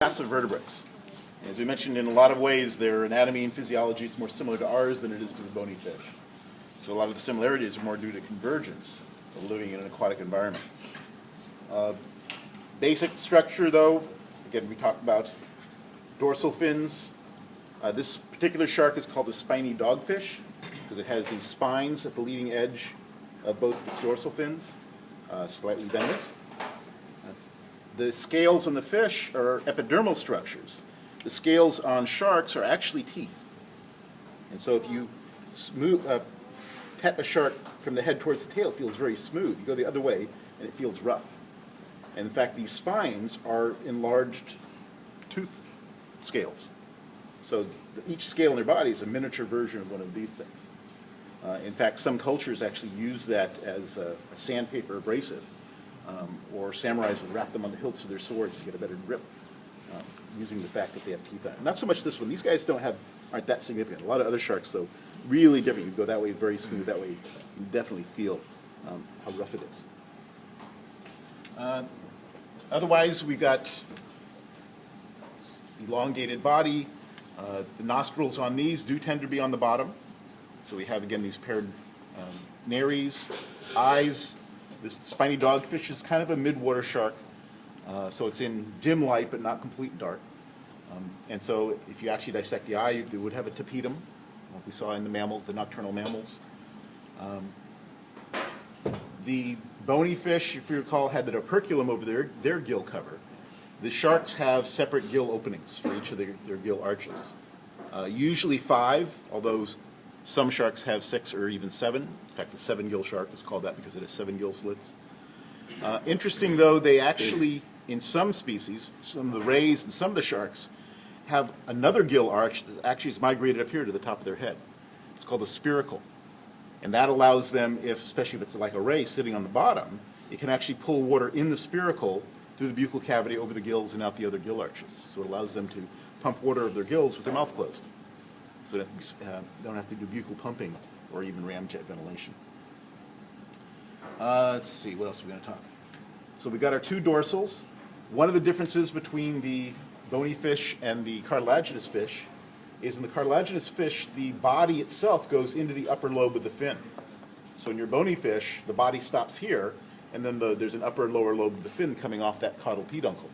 Massive vertebrates. As we mentioned, in a lot of ways, their anatomy and physiology is more similar to ours than it is to the bony fish. So a lot of the similarities are more due to convergence of living in an aquatic environment. Basic structure, though, again, we talked about dorsal fins. This particular shark is called the spiny dogfish because it has these spines at the leading edge of both its dorsal fins, slightly venomous. The scales on the fish are epidermal structures. The scales on sharks are actually teeth. And so if you pet a shark from the head towards the tail, it feels very smooth. You go the other way, and it feels rough. And in fact, these spines are enlarged tooth scales. So each scale in their body is a miniature version of one of these things. In fact, some cultures actually use that as a sandpaper abrasive, or samurais would wrap them on the hilts of their swords to get a better grip, using the fact that they have teeth on it. Not so much this one. These guys aren't that significant. A lot of other sharks, though, really different. You go that way, very smooth. That way, you definitely feel how rough it is. Otherwise, we've got elongated body. The nostrils on these do tend to be on the bottom. So we have, again, these paired nares, eyes. This spiny dogfish is kind of a midwater shark. So it's in dim light, but not complete dark. And so if you actually dissect the eye, you would have a tapetum, like we saw in the nocturnal mammals. The bony fish, if you recall, had the operculum over their gill cover. The sharks have separate gill openings for each of their gill arches. Usually 5, although some sharks have 6 or even 7. In fact, the 7-gill shark is called that because it has 7 gill slits. Interesting, though, they actually, in some species, some of the rays and some of the sharks, have another gill arch that actually is migrated up here to the top of their head. It's called a spiracle. And that allows them, especially if it's like a ray sitting on the bottom, it can actually pull water in the spiracle through the buccal cavity over the gills and out the other gill arches. So it allows them to pump water over their gills with their mouth closed. So they don't have to do buccal pumping or even ramjet ventilation. Let's see, what else are we going to talk? So we got our 2 dorsals. One of the differences between the bony fish and the cartilaginous fish is in the cartilaginous fish, the body itself goes into the upper lobe of the fin. So in your bony fish, the body stops here, and then there's an upper and lower lobe of the fin coming off that caudal peduncle.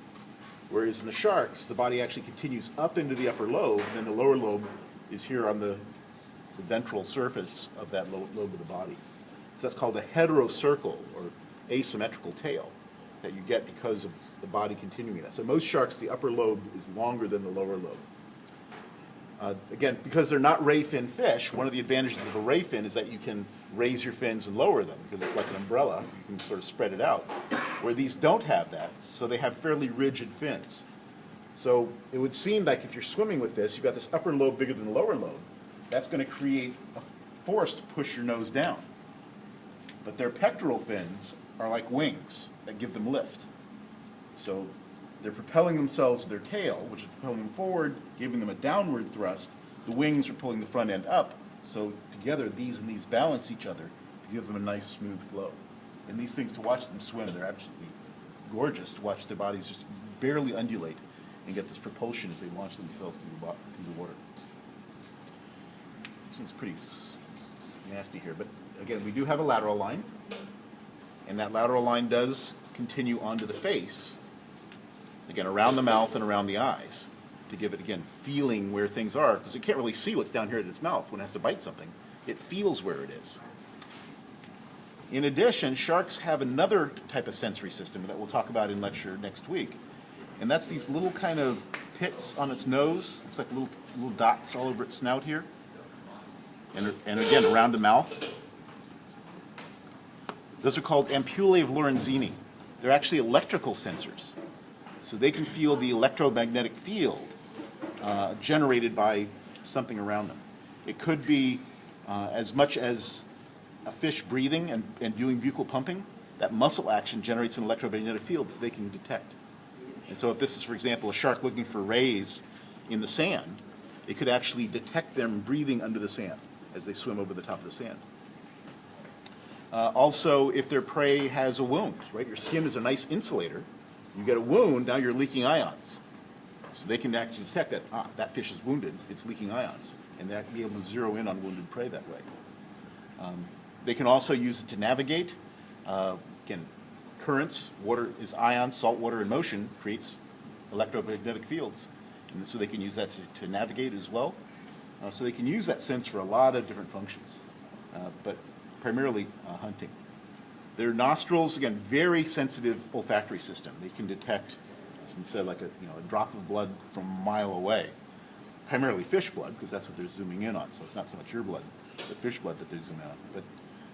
Whereas in the sharks, the body actually continues up into the upper lobe, and then the lower lobe is here on the ventral surface of that lobe of the body. So that's called a heterocercal or asymmetrical tail that you get because of the body continuing that. So most sharks, the upper lobe is longer than the lower lobe. Again, because they're not ray fin fish, one of the advantages of a ray fin is that you can raise your fins and lower them because it's like an umbrella. You can sort of spread it out. Where these don't have that, so they have fairly rigid fins. So it would seem like if you're swimming with this, you've got this upper lobe bigger than the lower lobe. That's going to create a force to push your nose down. But their pectoral fins are like wings that give them lift. So they're propelling themselves with their tail, which is propelling them forward, giving them a downward thrust. The wings are pulling the front end up. So together, these and these balance each other to give them a nice, smooth flow. And these things, to watch them swim, they're absolutely gorgeous to watch their bodies just barely undulate and get this propulsion as they launch themselves through the water. This one's pretty nasty here, but again, we do have a lateral line, and that lateral line does continue onto the face, again, around the mouth and around the eyes, to give it, again, feeling where things are, because it can't really see what's down here at its mouth when it has to bite something. It feels where it is. In addition, sharks have another type of sensory system that we'll talk about in lecture next week, and that's these little kind of pits on its nose. It's like little dots all over its snout here, and again, around the mouth. Those are called ampullae of Lorenzini. They're actually electrical sensors. So they can feel the electromagnetic field generated by something around them. It could be as much as a fish breathing and doing buccal pumping. That muscle action generates an electromagnetic field that they can detect. And so if this is, for example, a shark looking for rays in the sand, it could actually detect them breathing under the sand as they swim over the top of the sand. Also, if their prey has a wound, right? Your skin is a nice insulator. You get a wound, now you're leaking ions. So they can actually detect that, that fish is wounded, it's leaking ions, and they be able to zero in on wounded prey that way. They can also use it to navigate. Again, currents, water is ions, salt water in motion creates electromagnetic fields. And so they can use that to navigate as well. So they can use that sense for a lot of different functions, but primarily hunting. Their nostrils, again, very sensitive olfactory system. They can detect, as we said, like a drop of blood from a mile away. Primarily fish blood, because that's what they're zooming in on. So it's not so much your blood, but fish blood that they zoom in on. But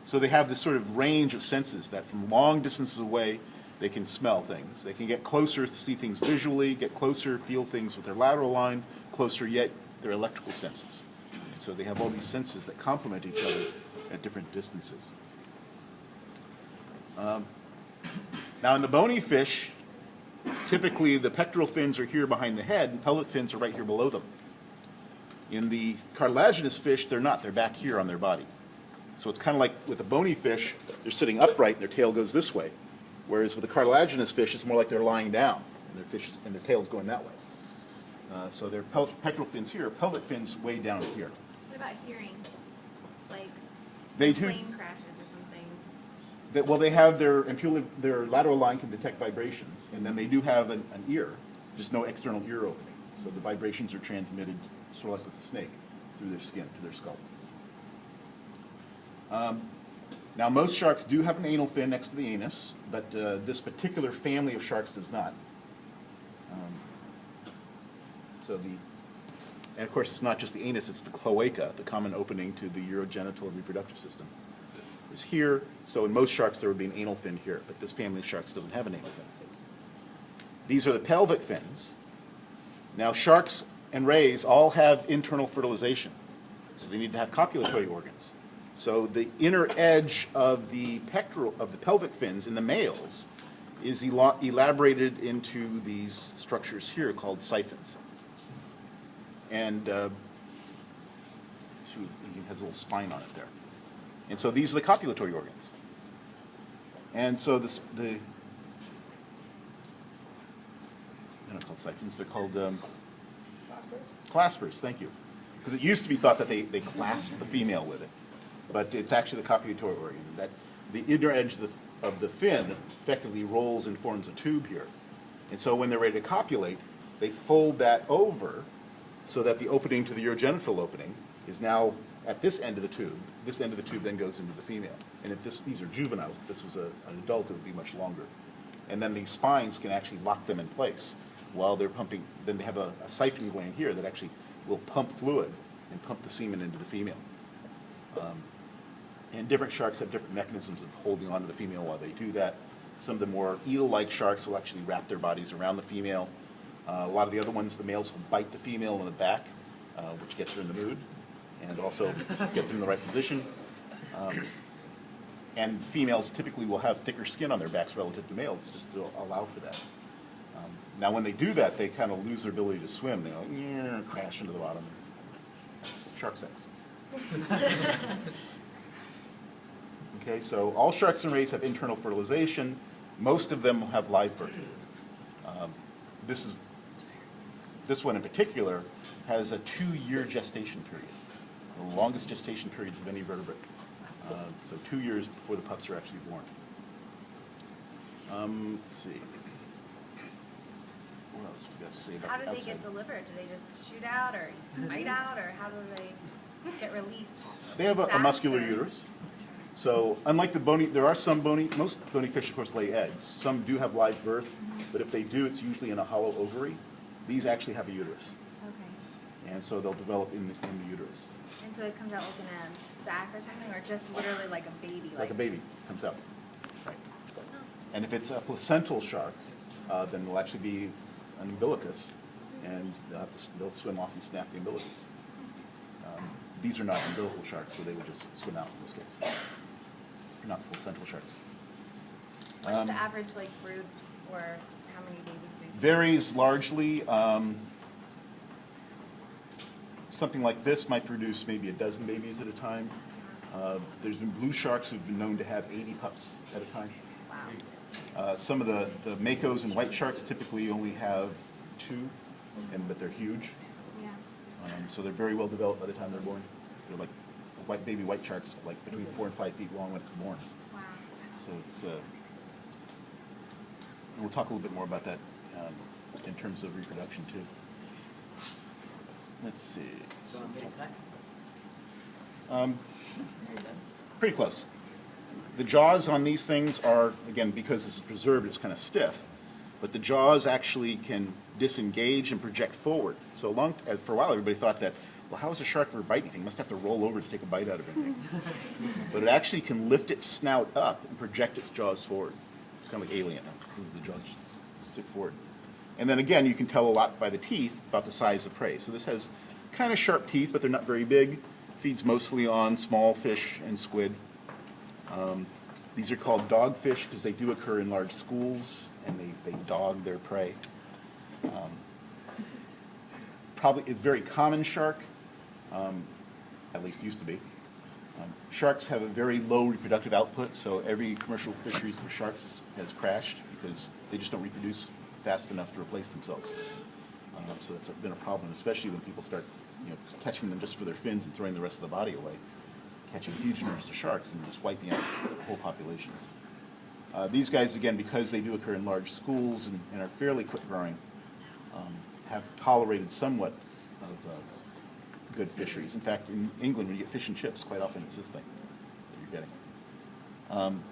so they have this sort of range of senses that from long distances away, they can smell things. They can get closer, see things visually, get closer, feel things with their lateral line, closer yet their electrical senses. And so they have all these senses that complement each other at different distances. Now in the bony fish, typically the pectoral fins are here behind the head and pelvic fins are right here below them. In the cartilaginous fish, they're not. They're back here on their body. So it's kind of like with a bony fish, they're sitting upright and their tail goes this way. Whereas with a cartilaginous fish, it's more like they're lying down and their tail's going that way. So their pectoral fins here, pelvic fins way down here. What about hearing? Like They plane crashes or something? They have their lateral line can detect vibrations, and then they do have an ear, just no external ear opening. So the vibrations are transmitted, sort of like with the snake, through their skin to their skull. Now most sharks do have an anal fin next to the anus, but this particular family of sharks does not. And of course it's not just the anus, it's the cloaca, the common opening to the urogenital and reproductive system. Is here, so in most sharks there would be an anal fin here, but this family of sharks doesn't have an anal fin. These are the pelvic fins. Now sharks and rays all have internal fertilization, so they need to have copulatory organs. So the inner edge of the pelvic fins in the males is elaborated into these structures here called siphons. And it has a little spine on it there. And so these are the copulatory organs. And so they're not called siphons, they're called claspers, thank you. Because it used to be thought that they clasp the female with it. But it's actually the copulatory organ. That the inner edge of the fin effectively rolls and forms a tube here. And so when they're ready to copulate, they fold that over so that the opening to the urogenital opening is now at this end of the tube. This end of the tube then goes into the female. And if these are juveniles, if this was an adult, it would be much longer. And then these spines can actually lock them in place while they're pumping. Then they have a siphon gland here that actually will pump fluid and pump the semen into the female. And different sharks have different mechanisms of holding on to the female while they do that. Some of the more eel-like sharks will actually wrap their bodies around the female. A lot of the other ones, the males will bite the female in the back, which gets her in the mood and also gets them in the right position. And females typically will have thicker skin on their backs relative to males just to allow for that. Now when they do that, they kind of lose their ability to swim. They go, yeah, crash into the bottom. That's shark sex. Okay, so all sharks and rays have internal fertilization. Most of them have live birth. This one in particular has a 2-year gestation period, the longest gestation periods of any vertebrate. So 2 years before the pups are actually born. Let's see. What else we got to say about How the do they outside? get delivered? Do they just shoot out or bite out, or how do they get released? They have a Sacs, muscular or- uterus. So unlike the bony, there are some most bony fish, of course, lay eggs. Some do have live birth, but if they do, it's usually in a hollow ovary. These actually have a uterus, Okay. and so they'll develop in the uterus. And so it comes out like in a sack or something, or just literally like a baby? Like a baby comes out. Right. And if it's a placental shark, then there'll actually be an umbilicus, and they'll swim off and snap the umbilicus. These are not umbilical sharks, so they would just swim out in this case. They're not placental sharks. What's the average like brood, or how many babies they do? Varies largely. Something like this might produce maybe a dozen babies at a time. There's been blue sharks who've been known to have 80 pups at a time. Wow. Some of the makos and white sharks typically only have 2 but they're huge. Yeah. So they're very well developed by the time they're born. They're like baby white sharks, like between 4 and 5 feet long when it's born. Wow. So it's, and we'll talk a little bit more about that in terms of reproduction too. Let's see. Pretty close. The jaws on these things are, again, because this is preserved, it's kind of stiff, but the jaws actually can disengage and project forward. So for a while, everybody thought that, well, how does a shark ever bite anything? It must have to roll over to take a bite out of anything. But it actually can lift its snout up and project its jaws forward. It's kind of like alien. The jaws stick forward. And then again, you can tell a lot by the teeth about the size of prey. So this has kind of sharp teeth, but they're not very big. Feeds mostly on small fish and squid. These are called dogfish because they do occur in large schools, and they dog their prey. Probably it's a very common shark, at least used to be. Sharks have a very low reproductive output, so every commercial fisheries for sharks has crashed because they just don't reproduce fast enough to replace themselves. So that's been a problem, especially when people start catching them just for their fins and throwing the rest of the body away, catching huge numbers of sharks and just wiping out whole populations. These guys, again, because they do occur in large schools and are fairly quick growing, have tolerated somewhat of good fisheries. In fact, in England, when you get fish and chips, quite often it's this thing that you're getting.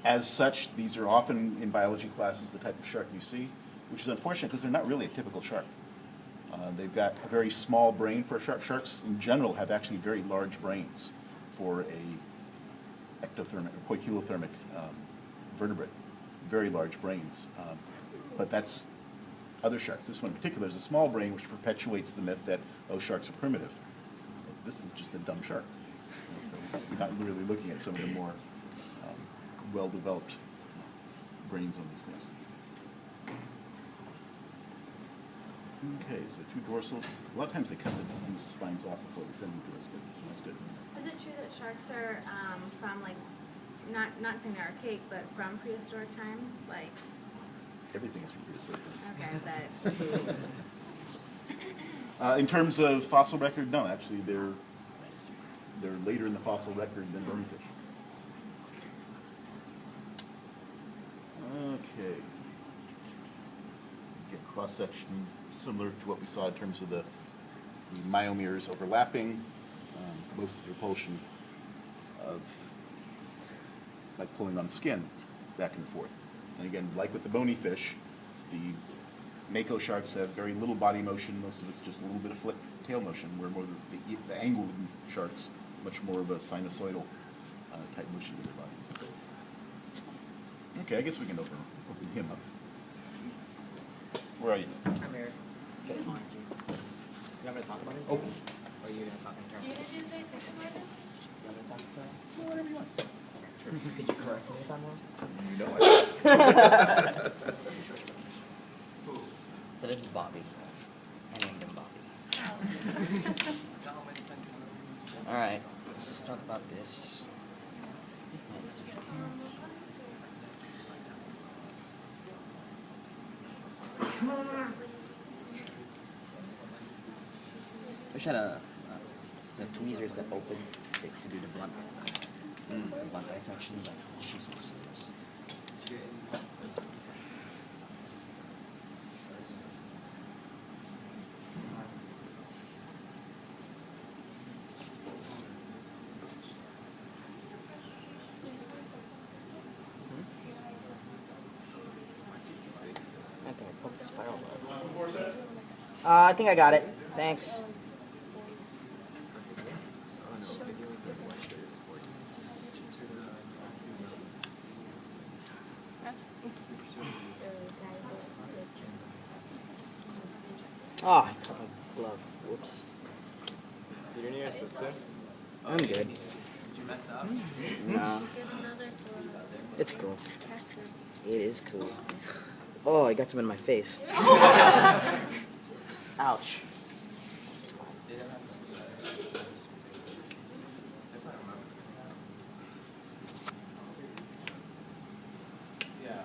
As such, these are often in biology classes the type of shark you see, which is unfortunate because they're not really a typical shark. They've got a very small brain for a shark. Sharks in general have actually very large brains for a ectothermic or poikilothermic vertebrate, very large brains. But that's other sharks. This one in particular is a small brain, which perpetuates the myth that, oh, sharks are primitive. This is just a dumb shark. So we're not really looking at some of the more well-developed brains on these things. Okay, so 2 dorsals. A lot of times they cut these spines off before they send them to us, but that's good. Is it true that sharks are from like, not saying they're archaic, but from prehistoric times? Like, Everything is from prehistoric. okay, In terms of fossil record, no, actually they're later in the fossil record than bony fish. Okay. Get cross-section similar to what we saw in terms of the myomeres overlapping, most of the repulsion of like pulling on skin back and forth. And again, like with the bony fish, the mako sharks have very little body motion. Most of it's just a little bit of flip tail motion, where more the angled sharks, much more of a sinusoidal type motion with their bodies. Okay, I guess we can open him up. Where are you? I'm here. Get behind you. You're not going to talk about it? Open. Or are you going to talk in terms? You're gonna do basics? You want me to talk in terms? Whatever you want. Could you correct me if I'm wrong? You know I So this is Bobby. I named him Bobby. Alright, let's just talk about this. Wish I had the tweezers that open to do the blunt dissection, but she's more serious. I think I poked the spiral web. I think I got it. Thanks. Oh, I cut my glove. Whoops. Do you need assistance? I'm good. Did you mess up? No. It's cool. It is cool. Oh, I got some in my face. Ouch. Yeah.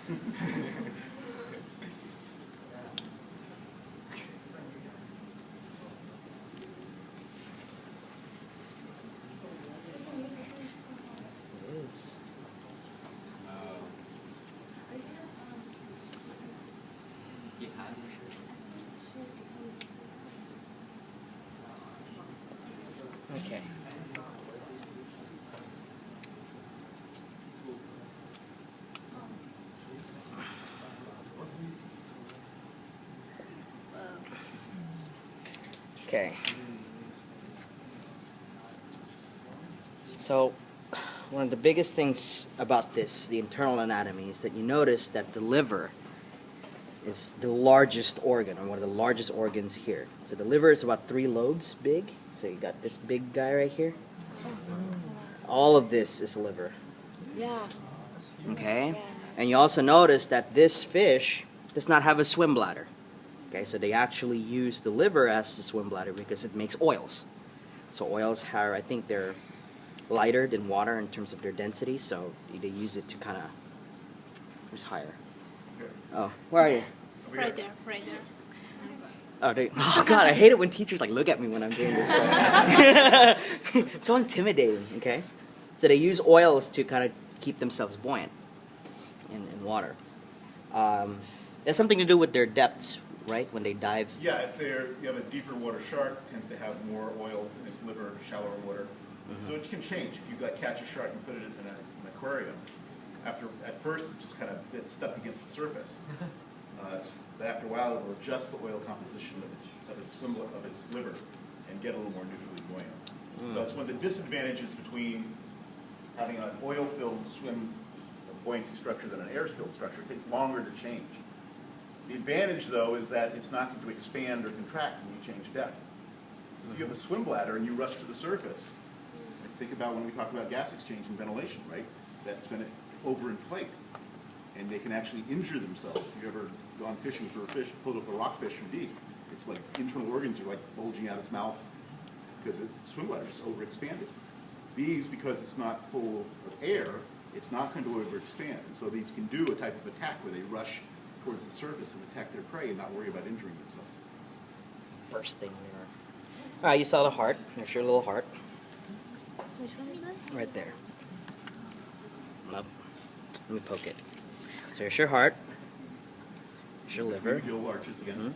It is. Okay. Okay. So, one of the biggest things about this, the internal anatomy, is that you notice that the liver is the largest organ, or one of the largest organs here. So the liver is about 3 lobes big. So you got this big guy right here. All of this is liver. Yeah. Okay? Yeah. And you also notice that this fish does not have a swim bladder. Okay, so they actually use the liver as the swim bladder because it makes oils. So oils are, I think they're lighter than water in terms of their density, so they use it to kind of, who's higher? Oh, where are you? Right there, right there. Oh, oh God, I hate it when teachers like look at me when I'm doing this stuff. So intimidating, okay? So they use oils to kind of keep themselves buoyant in water. It has something to do with their depths, right? When they dive. Yeah, if you have a deeper water shark, it tends to have more oil in its liver, shallower water. So it can change. If you catch a shark and put it in an aquarium, at first it just kind of gets stuck against the surface. But after a while, it'll adjust the oil composition of its liver and get a little more neutrally buoyant. So that's one of the disadvantages between having an oil-filled swim buoyancy structure than an air-filled structure. It takes longer to change. The advantage, though, is that it's not going to expand or contract when you change depth. So if you have a swim bladder and you rush to the surface, think about when we talk about gas exchange and ventilation, right? That's going to overinflate, and they can actually injure themselves. If you've ever gone fishing for a fish, pulled up a rockfish from deep, it's like internal organs are like bulging out its mouth because the swim bladder is overexpanded. These, because it's not full of air, it's not going to overexpand. And so these can do a type of attack where they rush towards the surface and attack their prey and not worry about injuring themselves. Bursting there. All right, you saw the heart. There's your little heart. Which one is that? Right there. Up. Let me poke it. So here's your heart. Here's your liver. Medial arches again.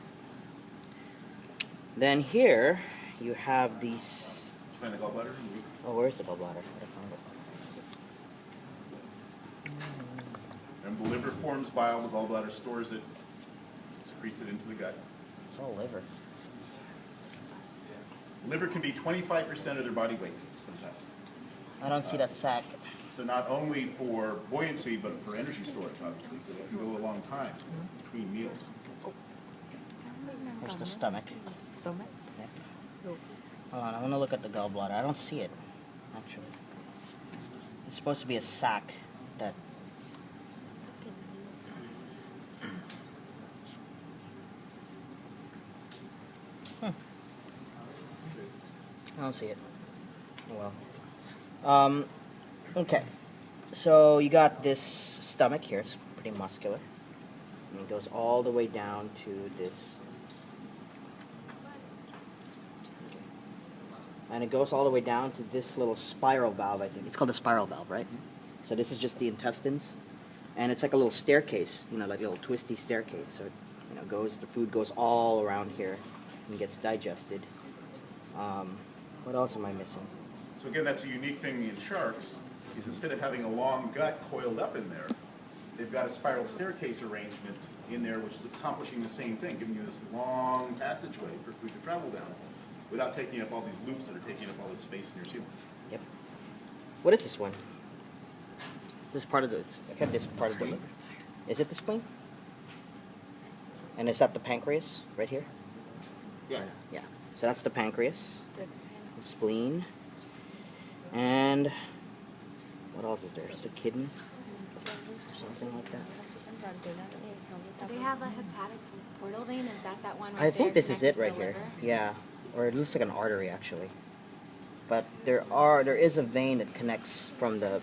Then here you have these. Find the gallbladder. Oh, where's the gallbladder? I found it. And the liver forms bile, the gallbladder stores it, secretes it into the gut. It's all liver. Liver can be 25% of their body weight sometimes. I don't see that sac. So not only for buoyancy, but for energy storage, obviously, so they can go a long time between meals. Here's the stomach. Stomach? Yeah. Hold on, I want to look at the gallbladder. I don't see it, actually. It's supposed to be a sac that. I don't see it. Oh well. Okay. So you got this stomach here. It's pretty muscular. And it goes all the way down to this. And it goes all the way down to this little spiral valve, I think. It's called a spiral valve, right? So this is just the intestines. And it's like a little staircase, like a little twisty staircase. So, the food goes all around here and gets digested. What else am I missing? So again, that's a unique thing in sharks, is instead of having a long gut coiled up in there, they've got a spiral staircase arrangement in there which is accomplishing the same thing, giving you this long passageway for food to travel down without taking up all these loops that are taking up all this space in your ceiling. Yep. What is this one? This part of this part of the liver. Is it the spleen? And is that the pancreas right here? Yeah. Yeah. So that's the pancreas, the spleen, and what else is there? Is there kidney? Or something like that. Do they have a hepatic portal vein? Is that one right I think there this is it connected right to the here. liver? Yeah. Or it looks like an artery actually. But there is a vein that connects from the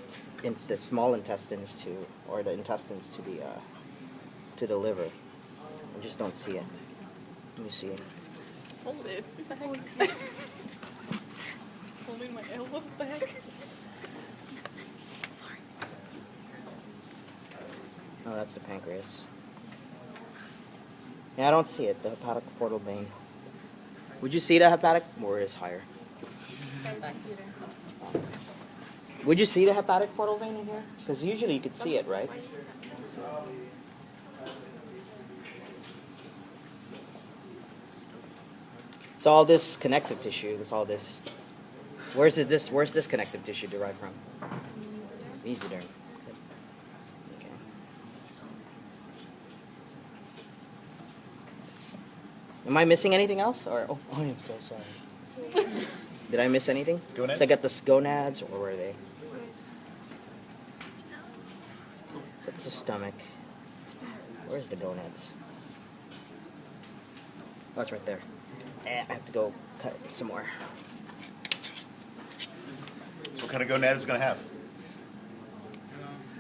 small intestines to, or the intestines to the to the liver. I just don't see it. Let me see it. Hold it back. Holding my elbow back. Oh, that's the pancreas. Yeah, I don't see it. The hepatic portal vein. Would you see the hepatic? Or is higher? Would you see the hepatic portal vein in here? Because usually you could see it, right? So all this connective tissue, this all this. Where's this connective tissue derived from? Mesoderm. Okay. Am I missing anything else? Or I am so sorry. Did I miss anything? Gonads? So I got the gonads, or were they? So this is stomach. Where's the gonads? Oh, it's right there. I have to go cut it some more. So what kind of gonad is it going to have?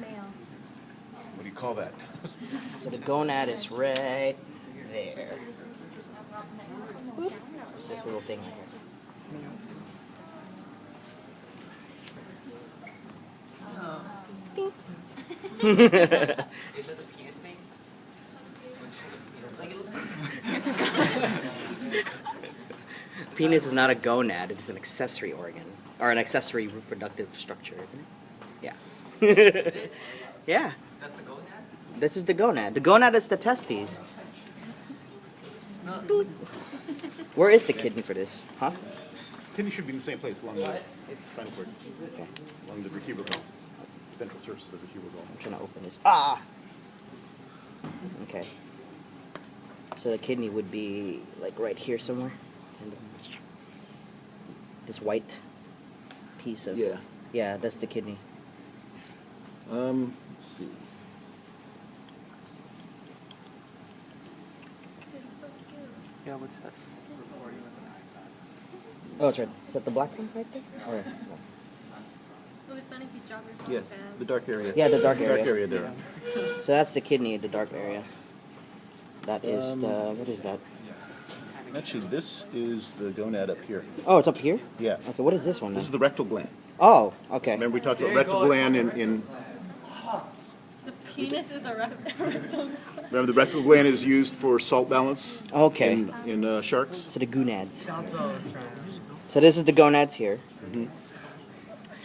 Male. What do you call that? So the gonad is right there. This little thing right here. Is that the penis thing? Penis is not a gonad, it's an accessory organ. Or an accessory reproductive structure, isn't it? Yeah. Yeah. That's a gonad? This is the gonad. The gonad is the testes. Where is the kidney for this? Huh? Kidney should be in the same place along the spinal cord, Okay. along the vertebral column, ventral surface of the vertebral column. I'm trying to open this. Ah! Okay. So the kidney would be like right here somewhere. And this white piece of. Yeah. Yeah, that's the kidney. Let's see. Yeah, what's that? Oh, it's right. Is that the black one right there? Or, no. Will it funny if you jog your Yeah, thumbs the dark area. Yeah, the dark area. Dark area there. So that's the kidney, the dark area. That is the. What is that? Actually, this is the gonad up here. Oh, it's up here? Yeah. Okay, what is this one then? This is the rectal gland. Oh, okay. Remember we talked about rectal gland in The penis is a rectum. remember the rectal gland is used for salt balance Okay. in sharks. So the gonads. So this is the gonads here.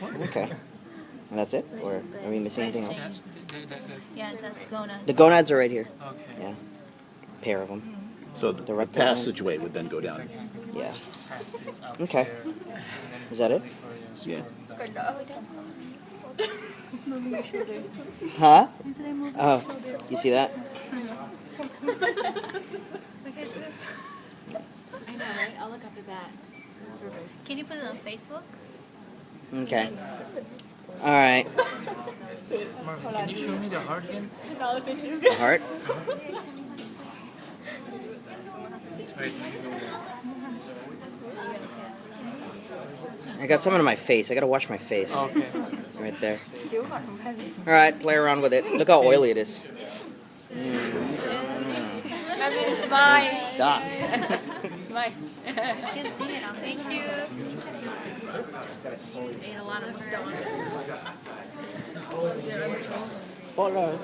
Okay. And that's it? Or are we missing anything else? Yeah, that's gonads. The gonads are right here. Okay. Yeah. Pair of them. So the The rectal gland? passageway would then go down. Yeah. Passes up Okay. there, and then Is that it? for your Yeah. Huh? Oh, you see that? Look at this. I know, right? I'll look up at that. That's perfect. Can you put it on Facebook? Okay. All right. Marvin, can you show me the heart again? The heart. Wait. I got some in my face. I gotta wash my face. Okay. Right there. All right, play around with it. Look how oily it is. That means mine. Stop. Mine. You can see it on. Thank you. Ate a lot of McDonald's. Follow.